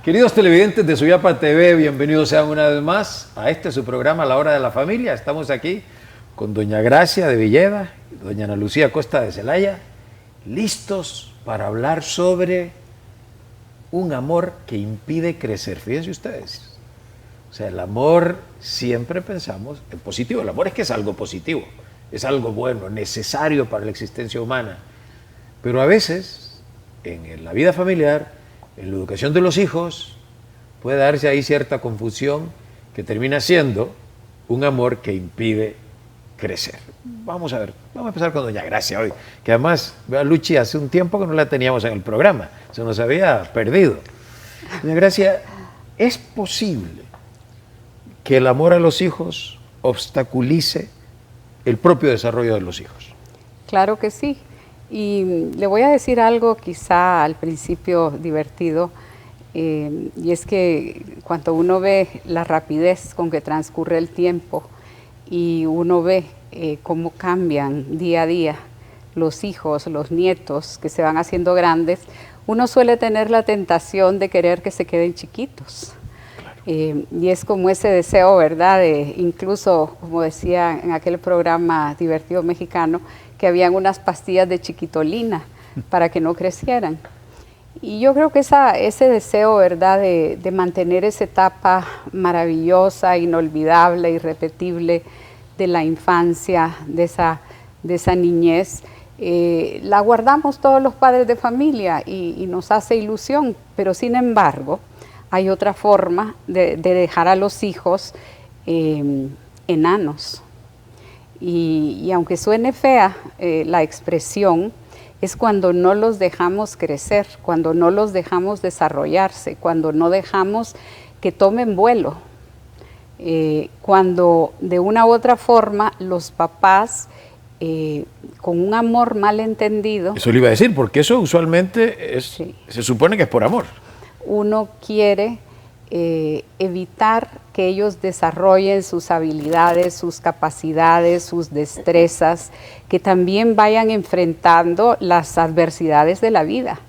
Queridos televidentes de Suyapa TV, bienvenidos sean una vez más a este su programa La Hora de la Familia. Estamos aquí con doña Gracia de Villeda y doña Ana Lucía Costa de Celaya, listos para hablar sobre un amor que impide crecer. Fíjense ustedes, o sea, el amor siempre pensamos en positivo. El amor es que es algo positivo, es algo bueno, necesario para la existencia humana. Pero a veces, en la vida familiar, en la educación de los hijos, puede darse ahí cierta confusión que termina siendo un amor que impide crecer. Vamos a ver, vamos a empezar con doña Gracia hoy, que además, vea Luchi, hace un tiempo que no la teníamos en el programa, se nos había perdido. Doña Gracia, ¿es posible que el amor a los hijos obstaculice el propio desarrollo de los hijos? Claro que sí. Y le voy a decir algo quizá al principio divertido, y es que cuando uno ve la rapidez con que transcurre el tiempo y uno ve cómo cambian día a día los hijos, los nietos que se van haciendo grandes, uno suele tener la tentación de querer que se queden chiquitos. Y es como ese deseo, ¿verdad? Incluso, como decía en aquel programa divertido mexicano, que habían unas pastillas de chiquitolina para que no crecieran. Y yo creo que ese deseo, ¿verdad?, de mantener esa etapa maravillosa, inolvidable, irrepetible de la infancia, de esa niñez, la guardamos todos los padres de familia y nos hace ilusión, pero sin embargo, hay otra forma de dejar a los hijos enanos. Y aunque suene fea la expresión, es cuando no los dejamos crecer, cuando no los dejamos desarrollarse, cuando no dejamos que tomen vuelo, cuando de una u otra forma los papás, con un amor mal entendido... Eso le iba a decir, porque eso usualmente sí, se supone que es por amor. Uno quiere evitar que ellos desarrollen sus habilidades, sus capacidades, sus destrezas, que también vayan enfrentando las adversidades de la vida.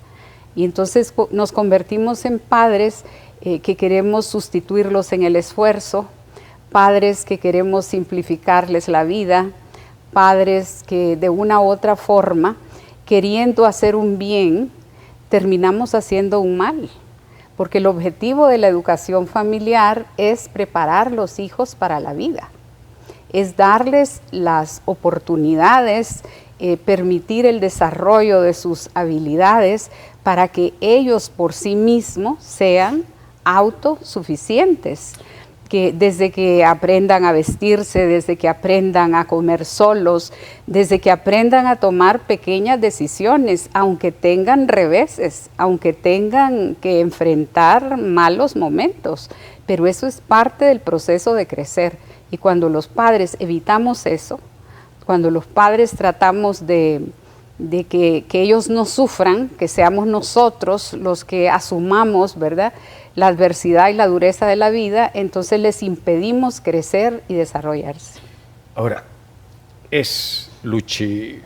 Y entonces nos convertimos en padres que queremos sustituirlos en el esfuerzo, padres que queremos simplificarles la vida, padres que de una u otra forma, queriendo hacer un bien, terminamos haciendo un mal. Porque el objetivo de la educación familiar es preparar los hijos para la vida, es darles las oportunidades, permitir el desarrollo de sus habilidades para que ellos por sí mismos sean autosuficientes. Que desde que aprendan a vestirse, desde que aprendan a comer solos, desde que aprendan a tomar pequeñas decisiones, aunque tengan reveses, aunque tengan que enfrentar malos momentos, pero eso es parte del proceso de crecer. Y cuando los padres evitamos eso, cuando los padres tratamos de que ellos no sufran, que seamos nosotros los que asumamos, ¿verdad?, la adversidad y la dureza de la vida, entonces les impedimos crecer y desarrollarse. Ahora, es, Luchi,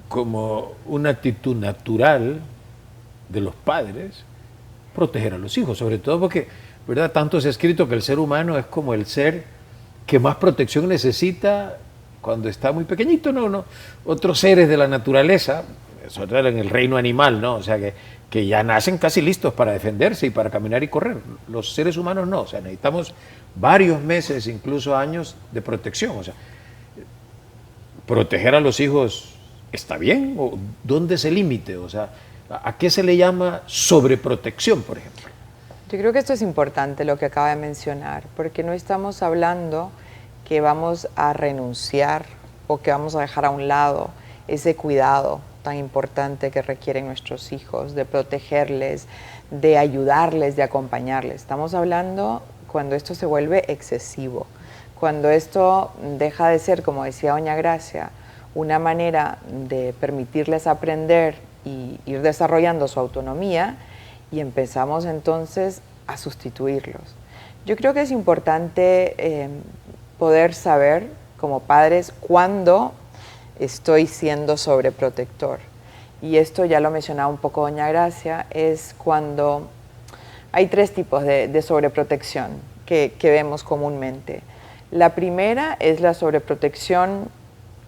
como una actitud natural de los padres proteger a los hijos, sobre todo porque, ¿verdad?, tanto se ha escrito que el ser humano es como el ser que más protección necesita cuando está muy pequeñito, ¿no? Otros seres de la naturaleza, sobre todo en el reino animal, ¿no? O sea, que ya nacen casi listos para defenderse y para caminar y correr. Los seres humanos no, o sea, necesitamos varios meses, incluso años de protección. O sea, ¿proteger a los hijos está bien? ¿O dónde es el límite? O sea, ¿a qué se le llama sobreprotección, por ejemplo? Yo creo que esto es importante lo que acaba de mencionar, porque no estamos hablando que vamos a renunciar o que vamos a dejar a un lado ese cuidado tan importante que requieren nuestros hijos, de protegerles, de ayudarles, de acompañarles. Estamos hablando cuando esto se vuelve excesivo, cuando esto deja de ser, como decía doña Gracia, una manera de permitirles aprender y ir desarrollando su autonomía, y empezamos entonces a sustituirlos. Yo creo que es importante poder saber como padres cuándo estoy siendo sobreprotector. Y esto ya lo mencionaba un poco doña Gracia, es cuando Hay 3 tipos de sobreprotección que vemos comúnmente. La primera es la sobreprotección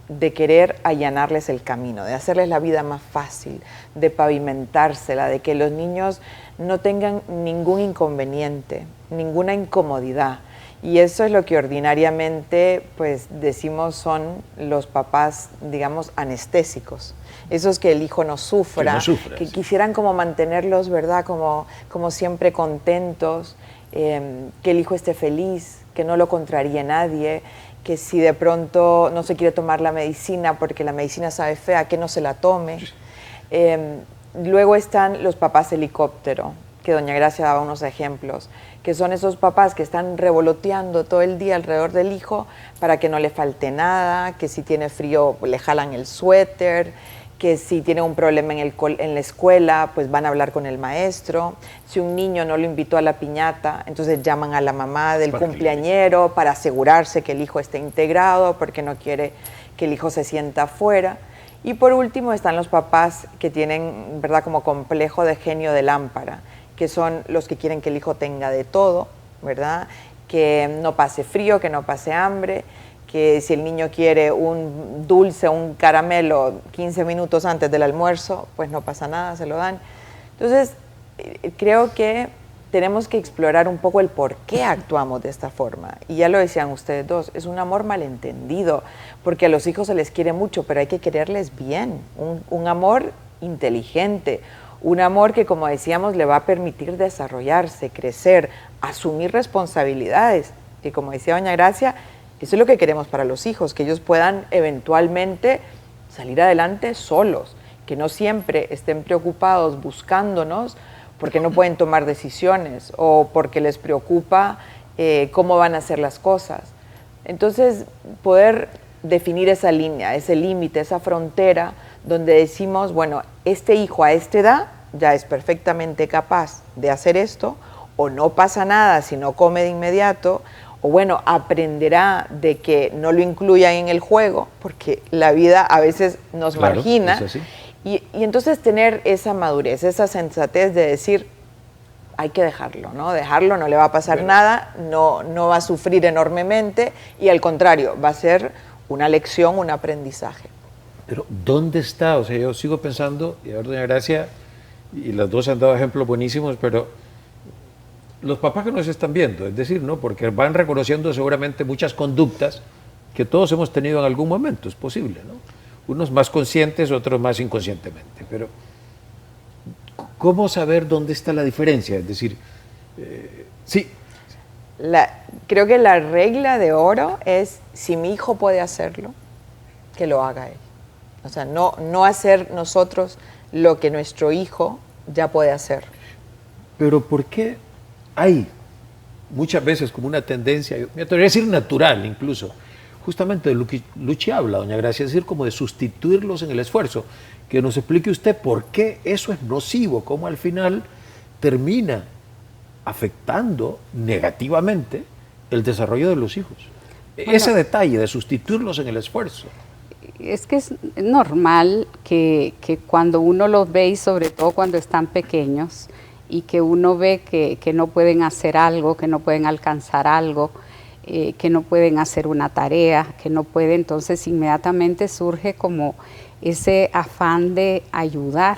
de querer allanarles el camino, de hacerles la vida más fácil, de pavimentársela, de que los niños no tengan ningún inconveniente, ninguna incomodidad. Y eso es lo que ordinariamente pues decimos son los papás, digamos, anestésicos. Esos que el hijo no sufra, que sí. quisieran como mantenerlos, ¿verdad? Como siempre contentos, que el hijo esté feliz, que no lo contraríe nadie, que si de pronto no se quiere tomar la medicina porque la medicina sabe fea, que no se la tome. Luego están los papás helicóptero, que doña Gracia daba unos ejemplos, que son esos papás que están revoloteando todo el día alrededor del hijo para que no le falte nada, que si tiene frío le jalan el suéter, que si tiene un problema en la escuela, pues van a hablar con el maestro. Si un niño no lo invitó a la piñata, entonces llaman a la mamá del cumpleañero para asegurarse que el hijo esté integrado, porque no quiere que el hijo se sienta afuera. Y por último están los papás que tienen, ¿verdad?, como complejo de genio de lámpara, que son los que quieren que el hijo tenga de todo, ¿verdad?, que no pase frío, que no pase hambre, que si el niño quiere un dulce, un caramelo 15 minutos antes del almuerzo, pues no pasa nada, se lo dan. Entonces, creo que tenemos que explorar un poco el por qué actuamos de esta forma. Y ya lo decían ustedes dos, es un amor malentendido, porque a los hijos se les quiere mucho, pero hay que quererles bien, un amor inteligente, un amor que, como decíamos, le va a permitir desarrollarse, crecer, asumir responsabilidades, que como decía doña Gracia, eso es lo que queremos para los hijos, que ellos puedan eventualmente salir adelante solos, que no siempre estén preocupados buscándonos porque no pueden tomar decisiones o porque les preocupa cómo van a hacer las cosas. Entonces, poder definir esa línea, ese límite, esa frontera donde decimos, bueno, este hijo a esta edad ya es perfectamente capaz de hacer esto, o no pasa nada si no come de inmediato, o bueno, aprenderá de que no lo incluyan en el juego, porque la vida a veces nos margina. Es así. Y entonces tener esa madurez, esa sensatez de decir, hay que dejarlo, ¿no? Dejarlo, no le va a pasar nada, no va a sufrir enormemente y al contrario, va a ser una lección, un aprendizaje. Pero ¿dónde está? O sea, yo sigo pensando, y a ver, doña Gracia, y las dos han dado ejemplos buenísimos, pero los papás que nos están viendo, es decir, ¿no?, porque van reconociendo seguramente muchas conductas que todos hemos tenido en algún momento, es posible, ¿no? Unos más conscientes, otros más inconscientemente, pero ¿cómo saber dónde está la diferencia? Es decir, sí. Creo que la regla de oro es, si mi hijo puede hacerlo, que lo haga él. O sea, no hacer nosotros lo que nuestro hijo ya puede hacer. Pero ¿por qué hay muchas veces como una tendencia, me atrevería a decir natural incluso, justamente de lo que Luchi habla, doña Gracia, es decir, como de sustituirlos en el esfuerzo? Que nos explique usted por qué eso es nocivo, cómo al final termina afectando negativamente el desarrollo de los hijos. Bueno, ese detalle de sustituirlos en el esfuerzo. Es que es normal que cuando uno los ve, y sobre todo cuando están pequeños, y que uno ve que no pueden hacer algo, que no pueden alcanzar algo, que no pueden hacer una tarea, que no pueden, entonces inmediatamente surge como ese afán de ayudar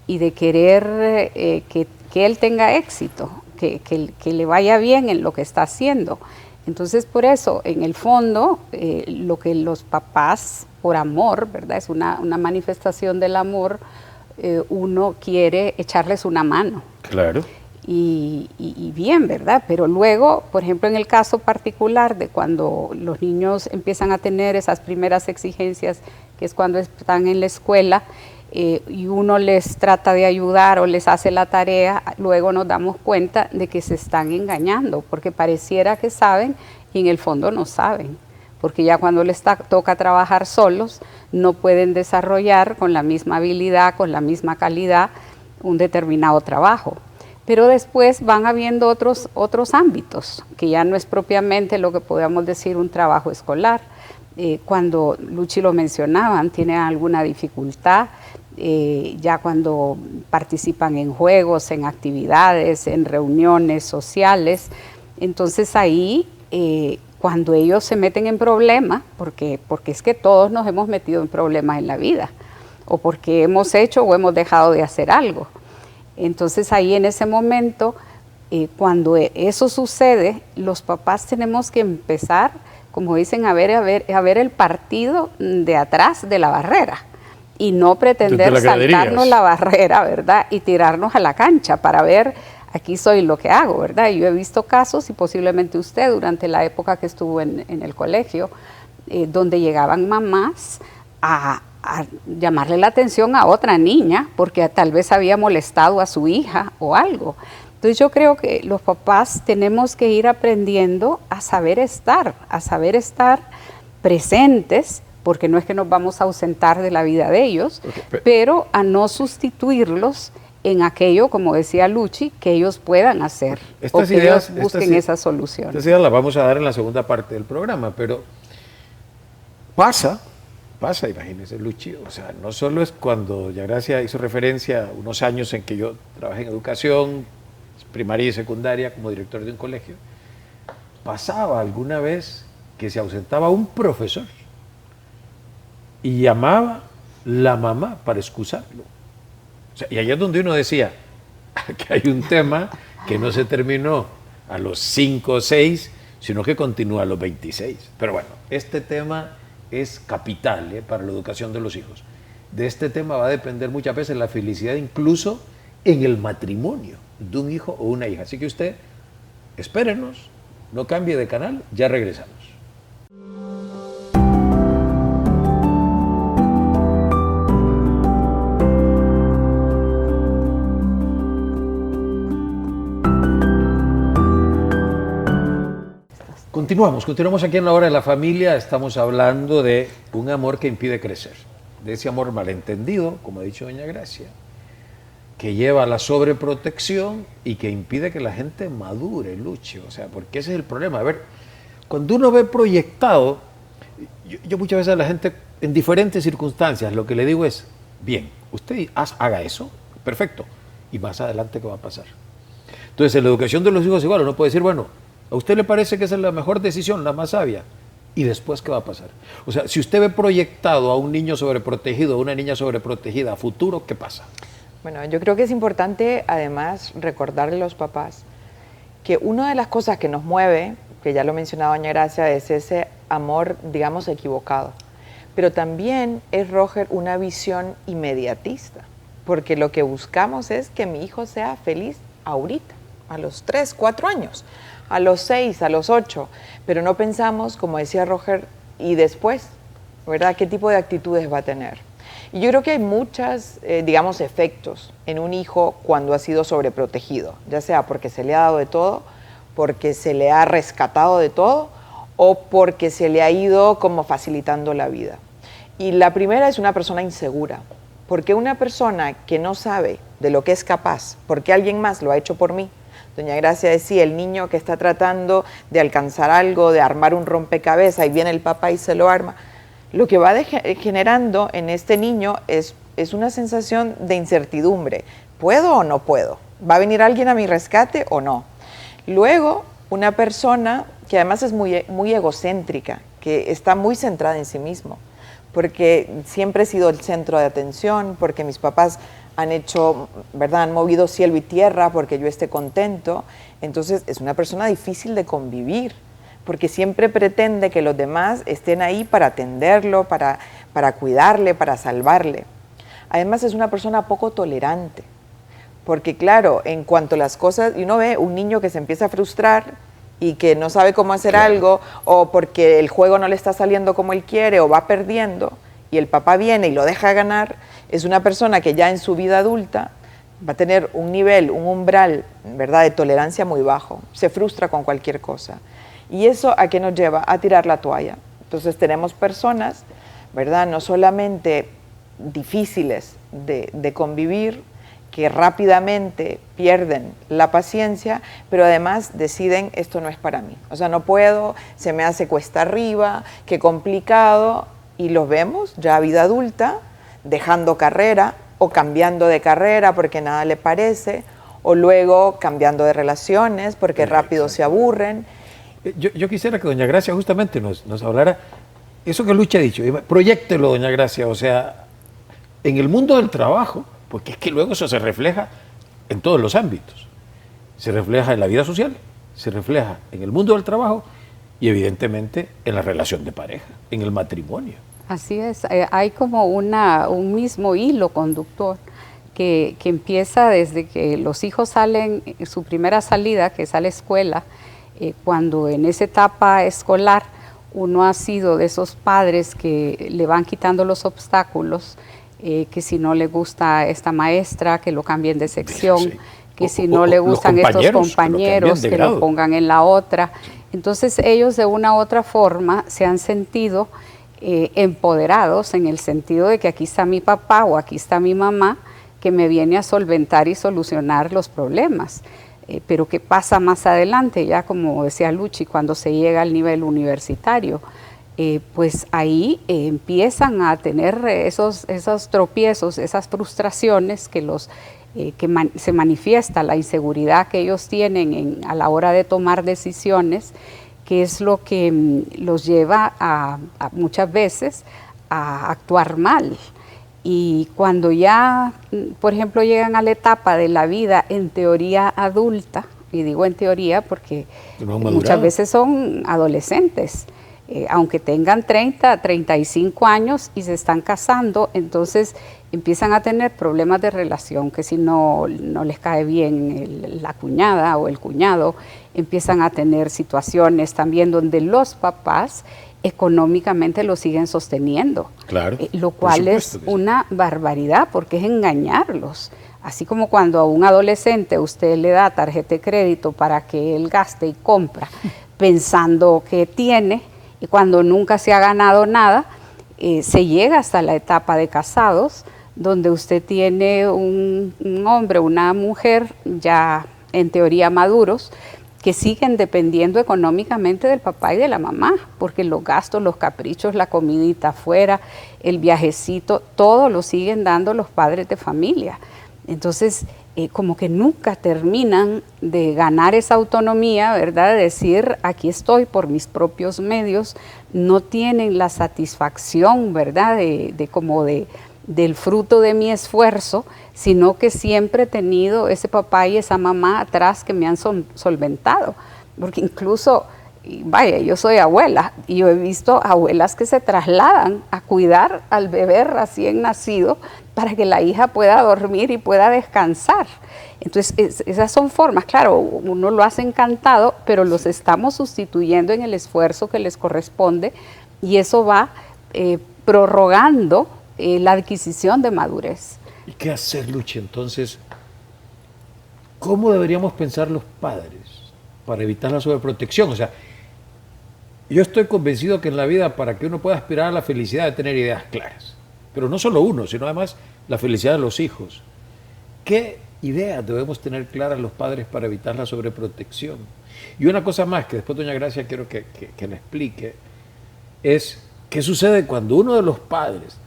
y de querer que él tenga éxito, que le vaya bien en lo que está haciendo. Entonces, por eso, en el fondo, lo que los papás, por amor, ¿verdad?, es una manifestación del amor, uno quiere echarles una mano. Claro. Y bien, ¿verdad? Pero luego, por ejemplo, en el caso particular de cuando los niños empiezan a tener esas primeras exigencias, que es cuando están en la escuela, y uno les trata de ayudar o les hace la tarea, luego nos damos cuenta de que se están engañando, porque pareciera que saben y en el fondo no saben, porque ya cuando les toca trabajar solos, no pueden desarrollar con la misma habilidad, con la misma calidad, un determinado trabajo. Pero después van habiendo otros ámbitos, que ya no es propiamente lo que podríamos decir un trabajo escolar. Cuando Luchi lo mencionaban, tienen alguna dificultad ya cuando participan en juegos, en actividades, en reuniones sociales. Entonces ahí, cuando ellos se meten en problemas, porque es que todos nos hemos metido en problemas en la vida, o porque hemos hecho o hemos dejado de hacer algo. Entonces ahí en ese momento, cuando eso sucede, los papás tenemos que empezar, como dicen, a ver el partido de atrás de la barrera y no pretender saltarnos la barrera, ¿verdad? Y tirarnos a la cancha para ver, aquí soy lo que hago, ¿verdad? Yo he visto casos, y posiblemente usted durante la época que estuvo en el colegio, donde llegaban mamás a llamarle la atención a otra niña porque tal vez había molestado a su hija o algo. Entonces yo creo que los papás tenemos que ir aprendiendo a saber estar presentes, porque no es que nos vamos a ausentar de la vida de ellos, pero a no sustituirlos en aquello, como decía Luchi, que ellos puedan hacer, o que ellos busquen esa solución. Estas ideas las vamos a dar en la segunda parte del programa, pero pasa, imagínese Luchi, o sea, no solo es cuando ya Gracia hizo referencia a unos años en que yo trabajé en educación, primaria y secundaria, como director de un colegio, pasaba alguna vez que se ausentaba un profesor y llamaba la mamá para excusarlo. O sea, y allá es donde uno decía que hay un tema que no se terminó a los 5 o 6, sino que continúa a los 26. Pero bueno, este tema es capital para la educación de los hijos. De este tema va a depender muchas veces la felicidad, incluso en el matrimonio de un hijo o una hija. Así que usted, espérenos, no cambie de canal, ya regresamos. Continuamos aquí en La Hora de la Familia. Estamos hablando de un amor que impide crecer, de ese amor malentendido, como ha dicho doña Gracia, que lleva a la sobreprotección y que impide que la gente madure, luche. O sea, porque ese es el problema. A ver, cuando uno ve proyectado, yo muchas veces a la gente, en diferentes circunstancias, lo que le digo es, bien, usted haga eso, perfecto, y más adelante, ¿qué va a pasar? Entonces, en la educación de los hijos igual, uno puede decir, bueno, ¿a usted le parece que esa es la mejor decisión, la más sabia? ¿Y después qué va a pasar? O sea, si usted ve proyectado a un niño sobreprotegido, a una niña sobreprotegida a futuro, ¿qué pasa? Bueno, yo creo que es importante además recordarle a los papás que una de las cosas que nos mueve, que ya lo mencionaba doña Gracia, es ese amor, digamos, equivocado. Pero también es, Roger, una visión inmediatista, porque lo que buscamos es que mi hijo sea feliz ahorita, a los 3, 4 años, a los 6, a los 8, pero no pensamos, como decía Roger, y después, ¿verdad? ¿Qué tipo de actitudes va a tener? Y yo creo que hay muchos, digamos, efectos en un hijo cuando ha sido sobreprotegido, ya sea porque se le ha dado de todo, porque se le ha rescatado de todo, o porque se le ha ido como facilitando la vida. Y la primera es una persona insegura, porque una persona que no sabe de lo que es capaz, porque alguien más lo ha hecho por mí. Doña Gracia decía, el niño que está tratando de alcanzar algo, de armar un rompecabezas, y viene el papá y se lo arma, lo que va generando en este niño es una sensación de incertidumbre. ¿Puedo o no puedo? ¿Va a venir alguien a mi rescate o no? Luego, una persona que además es muy egocéntrica, que está muy centrada en sí mismo, porque siempre he sido el centro de atención, porque mis papás han hecho, ¿verdad? Han movido cielo y tierra porque yo esté contento. Entonces es una persona difícil de convivir, porque siempre pretende que los demás estén ahí para atenderlo, para cuidarle, para salvarle. Además es una persona poco tolerante, porque claro, en cuanto a las cosas, y uno ve un niño que se empieza a frustrar y que no sabe cómo hacer algo, o porque el juego no le está saliendo como él quiere, o va perdiendo, y el papá viene y lo deja ganar, es una persona que ya en su vida adulta va a tener un nivel, un umbral, ¿verdad?, de tolerancia muy bajo, se frustra con cualquier cosa. ¿Y eso a qué nos lleva? A tirar la toalla. Entonces tenemos personas, ¿verdad?, no solamente difíciles de convivir, que rápidamente pierden la paciencia, pero además deciden, esto no es para mí. O sea, no puedo, se me hace cuesta arriba, qué complicado, y los vemos ya a vida adulta, dejando carrera, o cambiando de carrera porque nada le parece, o luego cambiando de relaciones porque rápido se aburren. Yo quisiera que doña Gracia justamente nos hablara, eso que Lucha ha dicho, proyéctelo, doña Gracia, o sea, en el mundo del trabajo, porque es que luego eso se refleja en todos los ámbitos. Se refleja en la vida social, se refleja en el mundo del trabajo y evidentemente en la relación de pareja, en el matrimonio. Así es, hay como un mismo hilo conductor que empieza desde que los hijos salen, su primera salida, que es a la escuela, cuando en esa etapa escolar uno ha sido de esos padres que le van quitando los obstáculos, que si no le gusta esta maestra, que lo cambien de sección, sí. Que si no le gustan estos compañeros, que lo pongan en la otra. Entonces ellos de una u otra forma se han sentido empoderados en el sentido de que aquí está mi papá o aquí está mi mamá que me viene a solventar y solucionar los problemas. Pero ¿qué pasa más adelante? Ya como decía Luchi, cuando se llega al nivel universitario, pues ahí empiezan a tener esos tropiezos, esas frustraciones que se manifiesta, la inseguridad que ellos tienen a la hora de tomar decisiones, que es lo que los lleva a muchas veces a actuar mal. Y cuando ya, por ejemplo, llegan a la etapa de la vida en teoría adulta, y digo en teoría porque muchas veces son adolescentes, aunque tengan 30, 35 años y se están casando, entonces empiezan a tener problemas de relación, que si no les cae bien la cuñada o el cuñado, empiezan a tener situaciones también donde los papás económicamente lo siguen sosteniendo, claro, lo cual es una barbaridad porque es engañarlos. Así como cuando a un adolescente usted le da tarjeta de crédito para que él gaste y compra pensando que tiene, y cuando nunca se ha ganado nada, se llega hasta la etapa de casados, donde usted tiene un hombre, una mujer ya en teoría maduros, que siguen dependiendo económicamente del papá y de la mamá, porque los gastos, los caprichos, la comidita afuera, el viajecito, todo lo siguen dando los padres de familia. Entonces, como que nunca terminan de ganar esa autonomía, ¿verdad? De decir, aquí estoy por mis propios medios, no tienen la satisfacción, ¿verdad? Del fruto de mi esfuerzo, sino que siempre he tenido ese papá y esa mamá atrás que me han solventado. Porque incluso, vaya, yo soy abuela y yo he visto abuelas que se trasladan a cuidar al bebé recién nacido para que la hija pueda dormir y pueda descansar. Entonces, esas son formas, claro, uno lo hace encantado, pero los estamos sustituyendo en el esfuerzo que les corresponde y eso va prorrogando la adquisición de madurez. ¿Y qué hacer, Luchi? Entonces, ¿cómo deberíamos pensar los padres para evitar la sobreprotección? O sea, yo estoy convencido que en la vida, para que uno pueda aspirar a la felicidad, debe tener ideas claras. Pero no solo uno, sino además la felicidad de los hijos. ¿Qué ideas debemos tener claras los padres para evitar la sobreprotección? Y una cosa más, que después doña Gracia quiero que le explique, es qué sucede cuando uno de los padres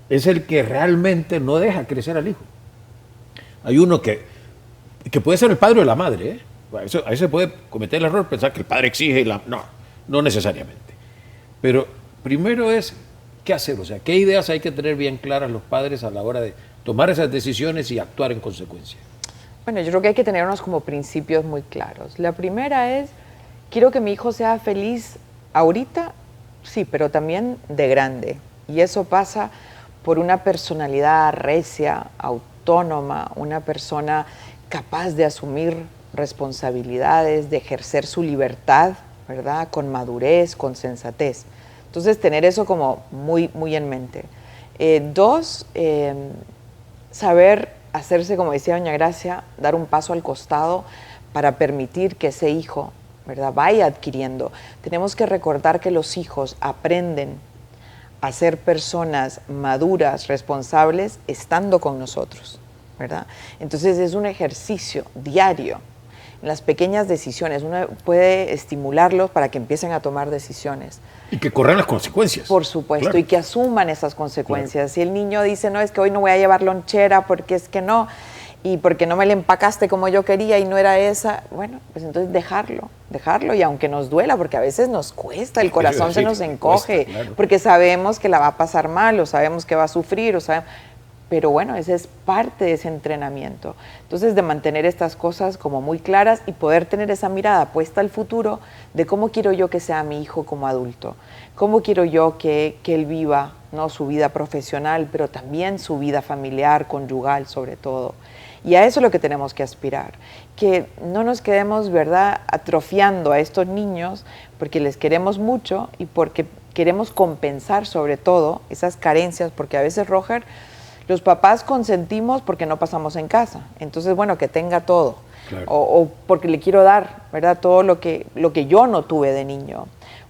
es el que realmente no deja crecer al hijo. Hay uno que puede ser el padre o la madre, ¿eh? Ahí se puede cometer el error de pensar que el padre exige y no necesariamente. Pero primero es, ¿qué hacer? O sea, ¿qué ideas hay que tener bien claras los padres a la hora de tomar esas decisiones y actuar en consecuencia? Bueno, yo creo que hay que tener unos como principios muy claros. La primera es, quiero que mi hijo sea feliz ahorita, sí, pero también de grande. Y eso pasa por una personalidad recia, autónoma, una persona capaz de asumir responsabilidades, de ejercer su libertad, ¿verdad? Con madurez, con sensatez. Entonces, tener eso como muy, muy en mente. Dos, saber hacerse, como decía doña Gracia, dar un paso al costado para permitir que ese hijo, ¿verdad?, vaya adquiriendo. Tenemos que recordar que los hijos aprenden a ser personas maduras, responsables, estando con nosotros, ¿verdad? Entonces es un ejercicio diario en las pequeñas decisiones. Uno puede estimularlos para que empiecen a tomar decisiones. Y que corran las consecuencias. Por supuesto, claro. y que asuman esas consecuencias. Claro. Si el niño dice, no, es que hoy no voy a llevar lonchera porque es que no, y porque no me la empacaste como yo quería y no era esa, bueno, pues entonces dejarlo, y aunque nos duela, porque a veces nos cuesta, el corazón se nos encoge, cuesta, claro. porque sabemos que la va a pasar mal, o sabemos que va a sufrir, pero bueno, ese es parte de ese entrenamiento. Entonces, de mantener estas cosas como muy claras y poder tener esa mirada puesta al futuro de cómo quiero yo que sea mi hijo como adulto, cómo quiero yo que él viva, ¿no?, su vida profesional, pero también su vida familiar, conyugal sobre todo. Y a eso es lo que tenemos que aspirar, que no nos quedemos, ¿verdad?, atrofiando a estos niños porque les queremos mucho y porque queremos compensar sobre todo esas carencias, porque a veces, Roger, los papás consentimos porque no pasamos en casa, entonces, bueno, que tenga todo, claro. o porque le quiero dar, ¿verdad?, todo lo que yo no tuve de niño,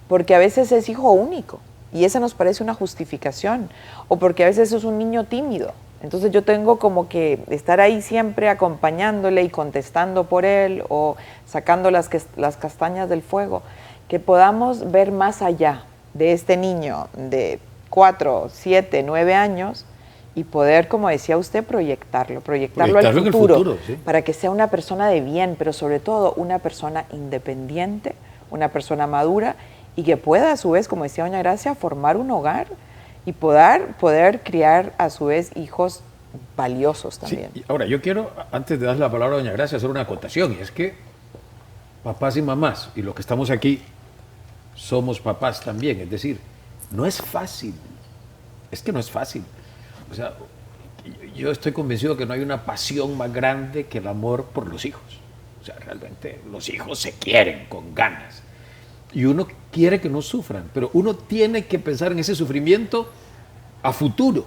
porque a veces es hijo único y esa nos parece una justificación, o porque a veces es un niño tímido. Entonces yo tengo como que estar ahí siempre acompañándole y contestando por él o sacando las castañas del fuego, que podamos ver más allá de este niño de 4, 7, 9 años y poder, como decía usted, proyectarlo al futuro, ¿sí?, para que sea una persona de bien, pero sobre todo una persona independiente, una persona madura y que pueda a su vez, como decía doña Gracia, formar un hogar y poder criar a su vez hijos valiosos también. Sí, ahora, yo quiero, antes de dar la palabra a doña Gracia, hacer una acotación, y es que papás y mamás, y los que estamos aquí, somos papás también, es decir, no es fácil, es que no es fácil. O sea, yo estoy convencido que no hay una pasión más grande que el amor por los hijos. O sea, realmente los hijos se quieren con ganas. Y uno quiere que no sufran, pero uno tiene que pensar en ese sufrimiento a futuro,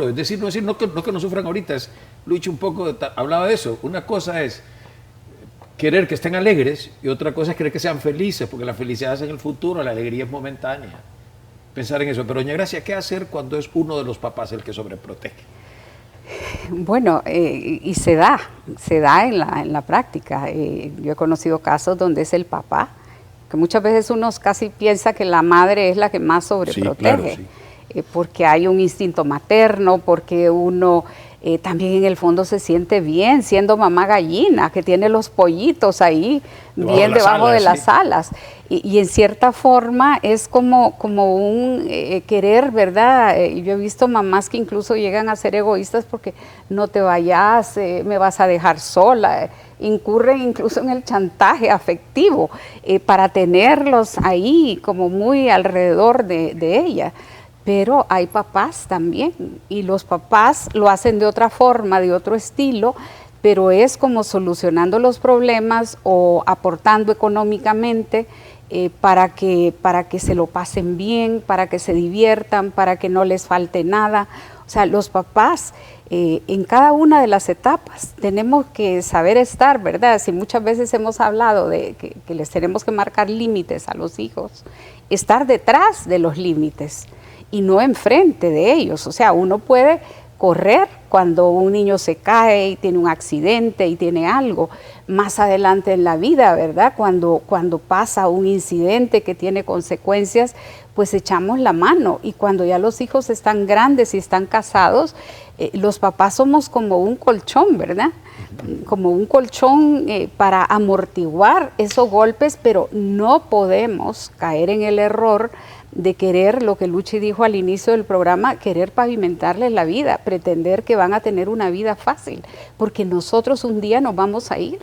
es decir, no que no sufran ahorita, Lucho un poco hablaba de eso, una cosa es querer que estén alegres y otra cosa es querer que sean felices, porque la felicidad es en el futuro, la alegría es momentánea, pensar en eso. Pero doña Gracia, ¿qué hacer cuando es uno de los papás el que sobreprotege? Bueno, y se da en la práctica. Yo he conocido casos donde es el papá, que muchas veces uno casi piensa que la madre es la que más sobreprotege, sí, claro, sí. Porque hay un instinto materno, porque uno también en el fondo se siente bien siendo mamá gallina, que tiene los pollitos ahí bien debajo de las alas. Y en cierta forma es como un querer, ¿verdad? Yo he visto mamás que incluso llegan a ser egoístas porque no te vayas, me vas a dejar sola. Incurren incluso en el chantaje afectivo para tenerlos ahí como muy alrededor de ella. Pero hay papás también y los papás lo hacen de otra forma, de otro estilo, pero es como solucionando los problemas o aportando económicamente para que se lo pasen bien, para que se diviertan, para que no les falte nada. O sea, los papás en cada una de las etapas tenemos que saber estar, ¿verdad? Si muchas veces hemos hablado de que les tenemos que marcar límites a los hijos, estar detrás de los límites y no enfrente de ellos. O sea, uno puede correr cuando un niño se cae y tiene un accidente y tiene algo. Más adelante en la vida, ¿verdad? Cuando pasa un incidente que tiene consecuencias, pues echamos la mano. Y cuando ya los hijos están grandes y están casados, los papás somos como un colchón, ¿verdad? Como un colchón para amortiguar esos golpes, pero no podemos caer en el error de querer, lo que Luchi dijo al inicio del programa, querer pavimentarles la vida, pretender que van a tener una vida fácil, porque nosotros un día nos vamos a ir.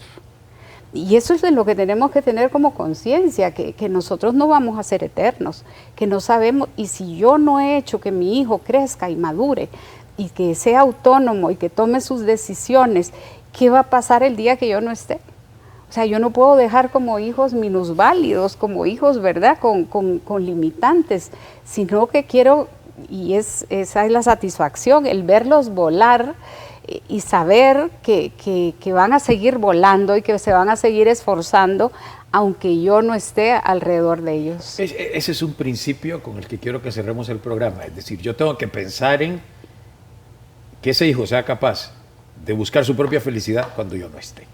Y eso es de lo que tenemos que tener como conciencia, que nosotros no vamos a ser eternos, que no sabemos, y si yo no he hecho que mi hijo crezca y madure, y que sea autónomo y que tome sus decisiones, ¿qué va a pasar el día que yo no esté? O sea, yo no puedo dejar como hijos minusválidos, como hijos, ¿verdad?, con limitantes, sino que quiero, y esa es la satisfacción, el verlos volar y saber que van a seguir volando y que se van a seguir esforzando, aunque yo no esté alrededor de ellos. Ese es un principio con el que quiero que cerremos el programa, es decir, yo tengo que pensar en que ese hijo sea capaz de buscar su propia felicidad cuando yo no esté.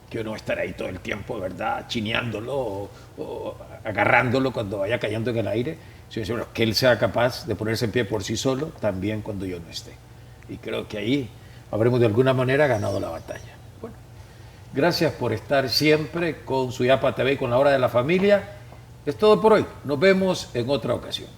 que uno va a estar ahí todo el tiempo, ¿verdad? Chineándolo o agarrándolo cuando vaya cayendo en el aire, sino que él sea capaz de ponerse en pie por sí solo también cuando yo no esté. Y creo que ahí habremos de alguna manera ganado la batalla. Bueno, gracias por estar siempre con Suyapa TV y con la Hora de la Familia. Es todo por hoy. Nos vemos en otra ocasión.